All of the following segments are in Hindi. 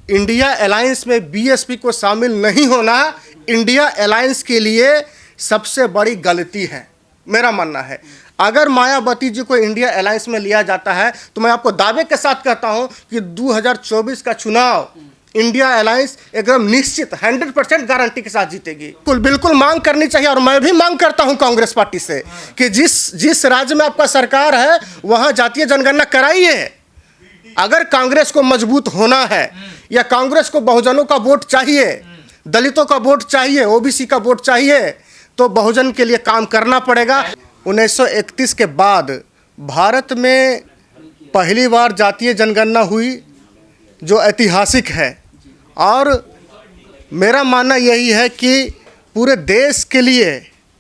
इंडिया अलायंस में बीएसपी को शामिल नहीं होना इंडिया अलायंस के लिए सबसे बड़ी गलती है, मेरा मानना है। अगर मायावती जी को इंडिया अलायंस में लिया जाता है तो मैं आपको दावे के साथ कहता हूं कि 2024 का चुनाव इंडिया अलायंस एकदम निश्चित 100% गारंटी के साथ जीतेगी। बिल्कुल मांग करनी चाहिए, और मैं भी मांग करता हूं कांग्रेस पार्टी से कि जिस राज्य में आपका सरकार है वहां जातीय जनगणना कराइए। अगर कांग्रेस को मजबूत होना है या कांग्रेस को बहुजनों का वोट चाहिए, दलितों का वोट चाहिए, ओबीसी का वोट चाहिए, तो बहुजन के लिए काम करना पड़ेगा। 1931 के बाद भारत में पहली बार जातीय जनगणना हुई जो ऐतिहासिक है, और मेरा मानना यही है कि पूरे देश के लिए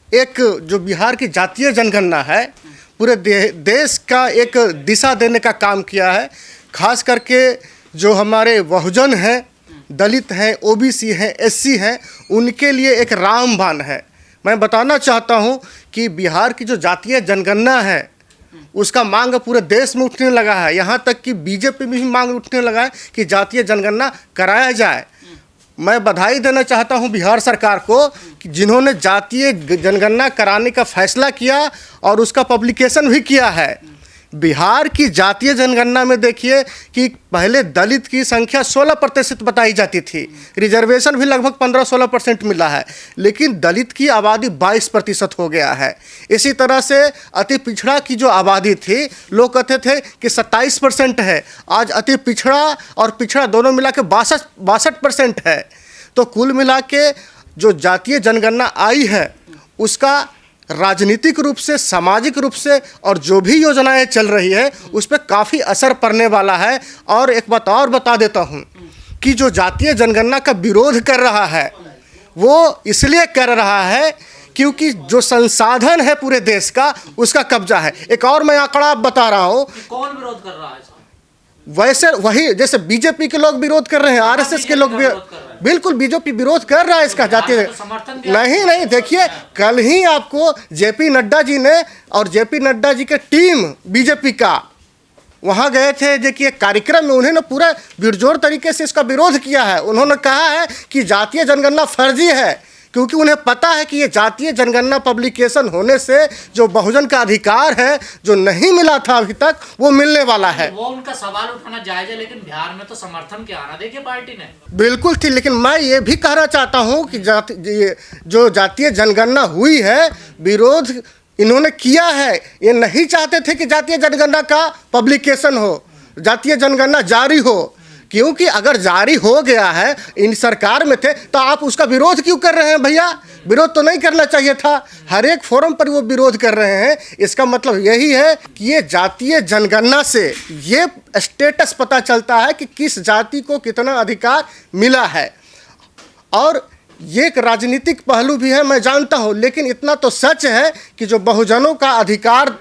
एक जो बिहार की जातीय जनगणना है पूरे देश का एक दिशा देने का काम किया है। खास करके जो हमारे बहुजन हैं, दलित हैं, ओबीसी हैं, एससी हैं, उनके लिए एक रामबाण है। मैं बताना चाहता हूं कि बिहार की जो जातीय जनगणना है उसका मांग पूरे देश में उठने लगा है, यहाँ तक कि बीजेपी में भी मांग उठने लगा है कि जातीय जनगणना कराया जाए। मैं बधाई देना चाहता हूं बिहार सरकार को कि जिन्होंने जातीय जनगणना कराने का फैसला किया और उसका पब्लिकेशन भी किया है। बिहार की जातीय जनगणना में देखिए कि पहले दलित की संख्या 16% बताई जाती थी, रिजर्वेशन भी लगभग 15-16% मिला है, लेकिन दलित की आबादी 22% हो गया है। इसी तरह से अति पिछड़ा की जो आबादी थी, लोग कहते थे कि 27% है, आज अति पिछड़ा और पिछड़ा दोनों मिला के 62% है। तो कुल मिला के जो जातीय जनगणना आई है उसका राजनीतिक रूप से, सामाजिक रूप से और जो भी योजनाएं चल रही है उस पर काफ़ी असर पड़ने वाला है। और एक बात और बता देता हूं कि जो जातीय जनगणना का विरोध कर रहा है वो इसलिए कर रहा है क्योंकि जो संसाधन है पूरे देश का उसका कब्जा है। एक और मैं आंकड़ा बता रहा हूं। कौन विरोध कर रहा है? वैसे वही जैसे बीजेपी के लोग विरोध कर रहे हैं, आरएसएस के लोग बिल्कुल बीजेपी विरोध कर रहा है इसका जातीय नहीं। देखिए कल ही आपको जेपी नड्डा जी ने और जेपी नड्डा जी के टीम बीजेपी का वहाँ गए थे, देखिए कार्यक्रम में उन्होंने पूरा बिरजोर तरीके से इसका विरोध किया है। उन्होंने कहा है कि जातीय जनगणना फर्जी है, क्योंकि उन्हें पता है कि ये जातीय जनगणना पब्लिकेशन होने से जो बहुजन का अधिकार है जो नहीं मिला था अभी तक वो मिलने वाला है। वो उनका सवाल उठाना जायज है, लेकिन बिहार में तो समर्थन क्या आना देखिए पार्टी ने बिल्कुल थी। लेकिन मैं ये भी कहना चाहता हूँ कि जो जातीय जनगणना हुई है विरोध इन्होंने किया है, ये नहीं चाहते थे कि जातीय जनगणना का पब्लिकेशन हो, जातीय जनगणना जारी हो, क्योंकि अगर जारी हो गया है, इन सरकार में थे तो आप उसका विरोध क्यों कर रहे हैं भैया? विरोध तो नहीं करना चाहिए था। हर एक फोरम पर वो विरोध कर रहे हैं। इसका मतलब यही है कि ये जातीय जनगणना से ये स्टेटस पता चलता है कि किस जाति को कितना अधिकार मिला है। और ये एक राजनीतिक पहलू भी है, मैं जानता हूँ, लेकिन इतना तो सच है कि जो बहुजनों का अधिकार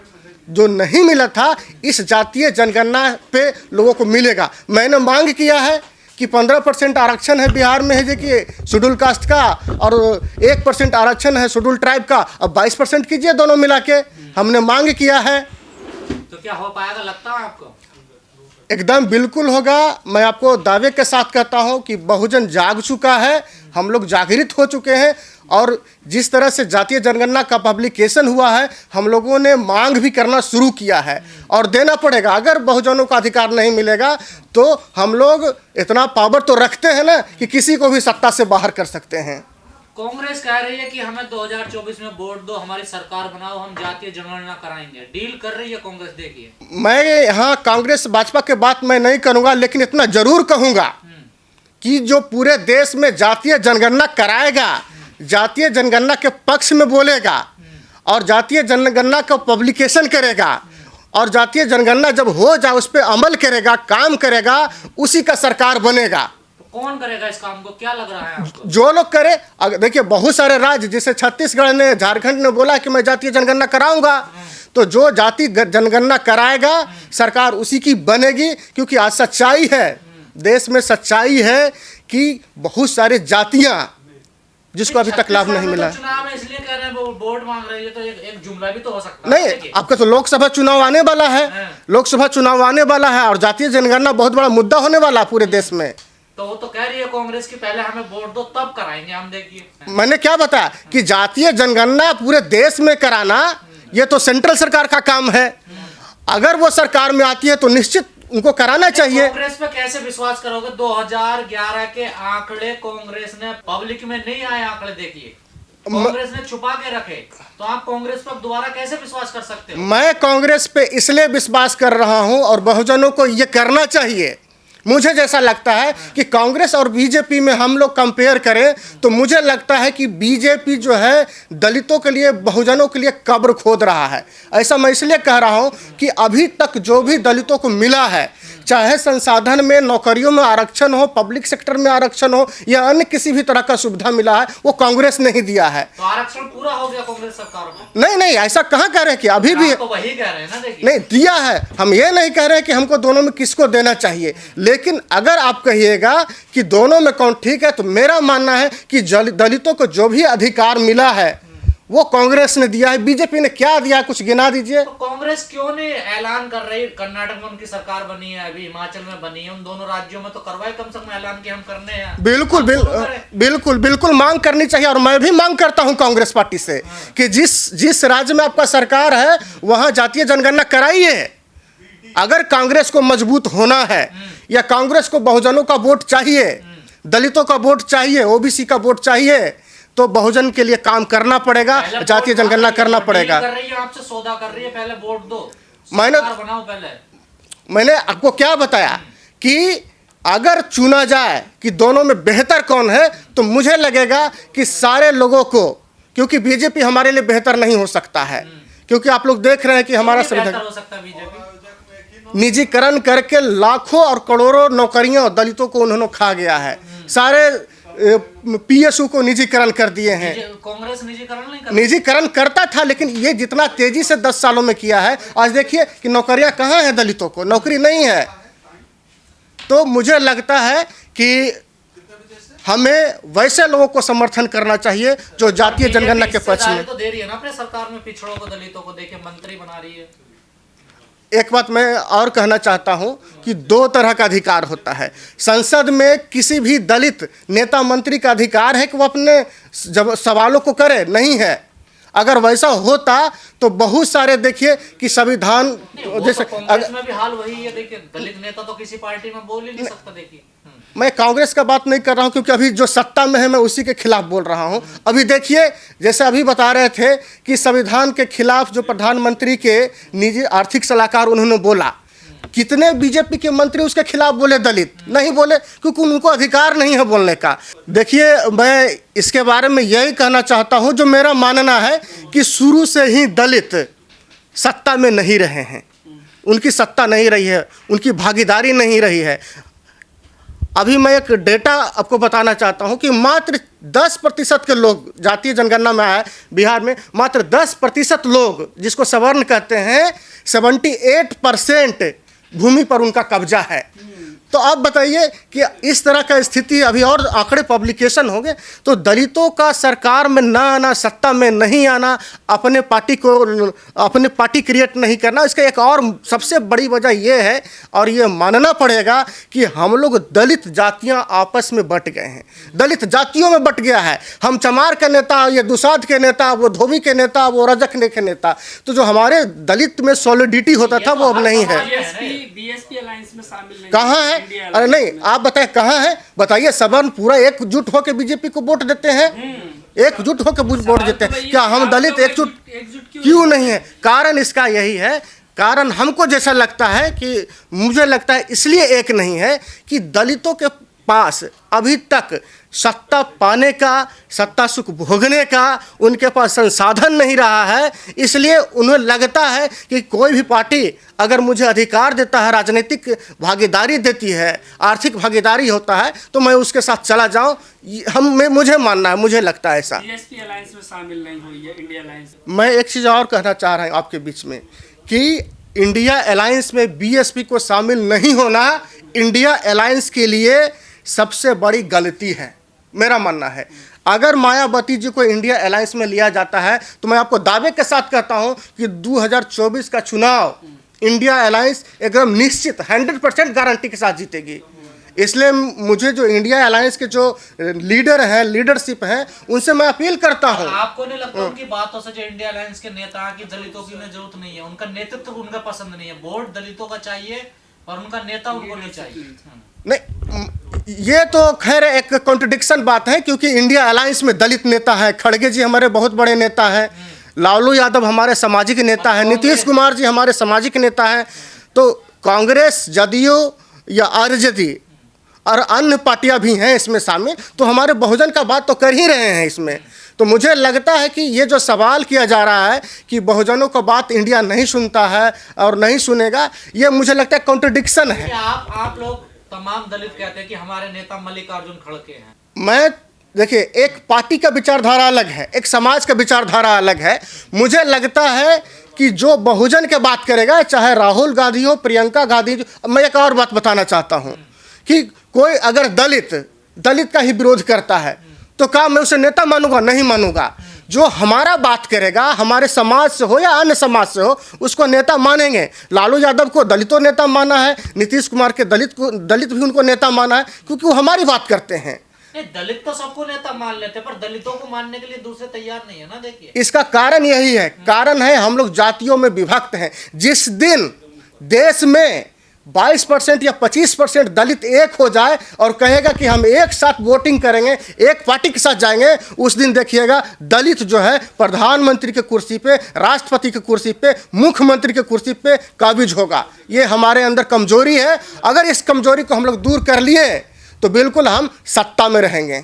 जो नहीं मिला था इस जातीय जनगणना पे लोगों को मिलेगा। मैंने मांग किया है कि 15% आरक्षण है बिहार में है जो कि शेड्यूल कास्ट का, और 1% आरक्षण है शेड्यूल ट्राइब का, अब 22% कीजिए दोनों मिला के। हमने मांग किया है। तो क्या हो पाएगा लगता है आपको? एकदम बिल्कुल होगा। मैं आपको दावे के साथ कहता हूं कि बहुजन जाग चुका है, हम लोग जागृत हो चुके हैं, और जिस तरह से जातीय जनगणना का पब्लिकेशन हुआ है हम लोगों ने मांग भी करना शुरू किया है और देना पड़ेगा। अगर बहुजनों का अधिकार नहीं मिलेगा तो हम लोग इतना पावर तो रखते हैं ना कि किसी को भी सत्ता से बाहर कर सकते हैं। कांग्रेस कह रही है कि हमें 2024 में वोट दो, हमारी सरकार बनाओ, हम जातीय जनगणना कराएंगे। डील कर रही है कांग्रेस। देखिए मैं यहाँ कांग्रेस भाजपा के बात मैं नहीं करूँगा, लेकिन इतना जरूर कहूँगा कि जो पूरे देश में जातीय जनगणना कराएगा, जातीय जनगणना के पक्ष में बोलेगा और जातीय जनगणना का पब्लिकेशन करेगा और जातीय जनगणना जब हो जाए उस पर अमल करेगा, काम करेगा, उसी का सरकार बनेगा। तो कौन करेगा इस काम को, क्या लग रहा है आपको? जो लोग करे। देखिए बहुत सारे राज्य जैसे छत्तीसगढ़ ने, झारखंड ने बोला कि मैं जातीय जनगणना कराऊंगा, तो जो जातीय जनगणना कराएगा सरकार उसी की बनेगी। क्योंकि आज सच्चाई है, देश में सच्चाई है कि बहुत सारे जातियां जिसको अभी तक लाभ नहीं मिला। चुनाव में इसलिए कह रहे हैं वो वोट मांग रहे हैं, तो एक जुमला भी तो हो सकता है। नहीं, आपका तो लोकसभा चुनाव आने वाला है, लोकसभा चुनाव आने वाला है और जातीय जनगणना बहुत बड़ा मुद्दा होने वाला है पूरे देश में। तो वो तो कह रही है कांग्रेस की पहले हमें वोट दो तब कराएंगे हम, देखिए। मैंने क्या बताया कि जातीय जनगणना पूरे देश में कराना ये तो सेंट्रल सरकार का काम है। अगर वो सरकार में आती है तो निश्चित उनको कराना चाहिए। कांग्रेस पे कैसे विश्वास करोगे? 2011 के आंकड़े कांग्रेस ने पब्लिक में नहीं आए आंकड़े, देखिए कांग्रेस ने छुपा के रखे, तो आप कांग्रेस पर दोबारा कैसे विश्वास कर सकते हो? मैं कांग्रेस पे इसलिए विश्वास कर रहा हूं और बहुजनों को ये करना चाहिए। मुझे जैसा लगता है कि कांग्रेस और बीजेपी में हम लोग कंपेयर करें तो मुझे लगता है कि बीजेपी जो है दलितों के लिए, बहुजनों के लिए कब्र खोद रहा है। ऐसा मैं इसलिए कह रहा हूं कि अभी तक जो भी दलितों को मिला है, चाहे संसाधन में, नौकरियों में आरक्षण हो, पब्लिक सेक्टर में आरक्षण हो या अन्य किसी भी तरह का सुविधा मिला है, वो कांग्रेस ने ही दिया है। तो आरक्षण पूरा हो गया कांग्रेस सरकार में? नहीं नहीं, ऐसा कहाँ कह रहे हैं कि अभी भी तो वही कह रहे हैं ना, देखिए। नहीं दिया है। हम ये नहीं कह रहे हैं कि हमको दोनों में किसको देना चाहिए, लेकिन अगर आप कहिएगा कि दोनों में कौन ठीक है, तो मेरा मानना है कि दलितों को जो भी अधिकार मिला है वो कांग्रेस ने दिया है। बीजेपी ने क्या दिया, कुछ गिना दीजिए। तो कांग्रेस क्यों नहीं ऐलान कर रही? कर्नाटक में उनकी सरकार बनी है, अभी हिमाचल में बनी है, उन दोनों राज्यों में तो करवाए कम से कम ऐलान कि हम करने हैं। बिल्कुल बिल्कुल बिल्कुल मांग करनी चाहिए। और मैं भी मांग करता हूं कांग्रेस पार्टी से कि जिस राज्य में आपका सरकार है वहां जातीय जनगणना कराइए। अगर कांग्रेस को मजबूत होना है या कांग्रेस को बहुजनों का वोट चाहिए, दलितों का वोट चाहिए, ओबीसी का वोट चाहिए, तो बहुजन के लिए काम करना पड़ेगा, जातीय जनगणना करना पड़ेगा। कर रही है आपसे, सौदा कर रही है, पहले वोट दो, बनाओ पहले। मैंने आपको क्या बताया कि अगर चुना जाए कि दोनों में बेहतर कौन है, तो मुझे लगेगा कि सारे लोगों को, क्योंकि बीजेपी हमारे लिए बेहतर नहीं हो सकता है, क्योंकि आप लोग देख रहे हैं कि हमारा संविधान हो सकता है बीजेपी निजीकरण करके लाखों और करोड़ों नौकरियां दलितों को उन्होंने खा गया है। सारे पीएसयू को निजीकरण कर दिए हैं। कांग्रेस निजीकरण करता था, लेकिन ये जितना तेजी से 10 सालों में किया है, आज देखिए कि नौकरियां कहाँ हैं, दलितों को नौकरी नहीं है। तो मुझे लगता है कि हमें वैसे लोगों को समर्थन करना चाहिए जो जातीय जनगणना के पक्ष में। तो दे रही है ना अपने सरकार में, पिछड़ों को, दलितों को देखिए मंत्री बना रही है। एक बात मैं और कहना चाहता हूं कि 2 तरह का अधिकार होता है। संसद में किसी भी दलित नेता मंत्री का अधिकार है कि वो अपने सवालों को करे, नहीं है। अगर वैसा होता तो बहुत सारे, देखिए कि संविधान जैसे तो कांग्रेस में भी हाल वही है। देखिए दलित नेता तो किसी पार्टी में बोल ही नहीं सकता। देखिए मैं कांग्रेस का बात नहीं कर रहा हूं, क्योंकि अभी जो सत्ता में है मैं उसी के खिलाफ बोल रहा हूं। अभी देखिए, जैसे अभी बता रहे थे कि संविधान के खिलाफ जो प्रधानमंत्री के निजी आर्थिक सलाहकार उन्होंने बोला, कितने बीजेपी के मंत्री उसके खिलाफ बोले? दलित नहीं बोले, क्योंकि उनको अधिकार नहीं है बोलने का। देखिए, मैं इसके बारे में यही कहना चाहता हूं, जो मेरा मानना है कि शुरू से ही दलित सत्ता में नहीं रहे हैं, उनकी सत्ता नहीं रही है, उनकी भागीदारी नहीं रही है। अभी मैं एक डेटा आपको बताना चाहता हूं कि मात्र 10% के लोग, जातीय जनगणना में आया बिहार में, मात्र 10% लोग, जिसको सवर्ण कहते हैं, 78% भूमि पर उनका कब्जा है। तो आप बताइए कि इस तरह का स्थिति, अभी और आंकड़े पब्लिकेशन होंगे, तो दलितों का सरकार में ना आना, सत्ता में नहीं आना, अपने पार्टी क्रिएट नहीं करना, इसका एक और सबसे बड़ी वजह यह है, और ये मानना पड़ेगा कि हम लोग दलित जातियां आपस में बट गए हैं, दलित जातियों में बट गया है। हम चमार के नेता, ये दुसाध के नेता, वो धोबी के नेता, वो रजक के नेता, तो जो हमारे दलित में सॉलिडिटी होता था वो अब नहीं है। बीएसपी अलायंस में शामिल नहीं, कहाँ है? अरे नहीं, आप बताएं कहाँ है? बताइए। सवर्ण पूरा एकजुट होकर बीजेपी को वोट देते हैं, एकजुट होकर वोट देते हैं। क्या हम दलित एकजुट क्यों नहीं है? कारण इसका यही है, कारण हमको जैसा लगता है कि, मुझे लगता है इसलिए एक नहीं है कि दलितों के पास अभी तक सत्ता पाने का, सत्ता सुख भोगने का उनके पास संसाधन नहीं रहा है। इसलिए उन्हें लगता है कि कोई भी पार्टी अगर मुझे अधिकार देता है, राजनीतिक भागीदारी देती है, आर्थिक भागीदारी होता है, तो मैं उसके साथ चला जाऊं। मुझे मानना है, मुझे लगता है ऐसा। बीएसपी अलायंस में शामिल नहीं हुई है इंडिया अलायंस। मैं एक चीज़ और कहना चाह रहा हूं आपके बीच में कि इंडिया अलायंस में बीएसपी को शामिल नहीं होना इंडिया अलायंस के लिए सबसे बड़ी गलती है, मेरा मानना है। अगर मायावती जी को इंडिया अलायंस में लिया जाता है, तो मैं आपको दावे के साथ कहता हूं कि 2024 का चुनाव इंडिया अलायंस एकदम निश्चित 100% गारंटी के साथ जीतेगी। इसलिए मुझे जो इंडिया अलायंस के जो लीडर हैं, लीडरशिप हैं, उनसे मैं अपील करता हूं। आपको नहीं लगता उनकी बातों से जो इंडिया अलायंस के नेता हैं कि दलितों की उन्हें जरूरत नहीं है, उनका नेतृत्व उनका पसंद नहीं है, वोट दलितों का चाहिए और उनका नेता उनको नहीं चाहिए? नहीं, ये तो खैर एक कॉन्ट्रडिक्शन बात है, क्योंकि इंडिया अलायंस में दलित नेता है, खड़गे जी हमारे बहुत बड़े नेता हैं, लालू यादव हमारे सामाजिक नेता हैं, नीतीश कुमार जी हमारे सामाजिक नेता हैं। तो कांग्रेस, जदयू या आरजेडी और अन्य पार्टियां भी हैं इसमें शामिल, तो हमारे बहुजन का बात तो कर ही रहे हैं इसमें। तो मुझे लगता है कि ये जो सवाल किया जा रहा है कि बहुजनों का बात इंडिया नहीं सुनता है और नहीं सुनेगा, ये मुझे लगता है कॉन्ट्रडिक्शन है। आप लोग तमाम दलित कहते हैं कि हमारे नेता मल्लिकार्जुन खड़गे हैं। मैं देखिए, एक पार्टी का विचारधारा अलग है, एक समाज का विचारधारा अलग है। मुझे लगता है कि जो बहुजन के बात करेगा, चाहे राहुल गांधी हो, प्रियंका गांधी हो। मैं एक और बात बताना चाहता हूं कि कोई अगर दलित का ही विरोध करता है तो क्या मैं उसे नेता मानूंगा? नहीं मानूंगा। जो हमारा बात करेगा, हमारे समाज से हो या अन्य समाज से हो, उसको नेता मानेंगे। लालू यादव को दलितों नेता माना है, नीतीश कुमार के दलित भी उनको नेता माना है, क्योंकि वो हमारी बात करते हैं। दलित तो सबको नेता मान लेते हैं, पर दलितों को मानने के लिए दूसरे तैयार नहीं है ना। देखिए, इसका कारण यही है, कारण है हम लोग जातियों में विभक्त हैं। जिस दिन देश में 22% या 25% दलित एक हो जाए और कहेगा कि हम एक साथ वोटिंग करेंगे, एक पार्टी के साथ जाएंगे, उस दिन देखिएगा दलित जो है प्रधानमंत्री की कुर्सी पे, राष्ट्रपति की कुर्सी पे, मुख्यमंत्री की कुर्सी पे काबिज होगा। ये हमारे अंदर कमजोरी है। अगर इस कमजोरी को हम लोग दूर कर लिए तो बिल्कुल हम सत्ता में रहेंगे।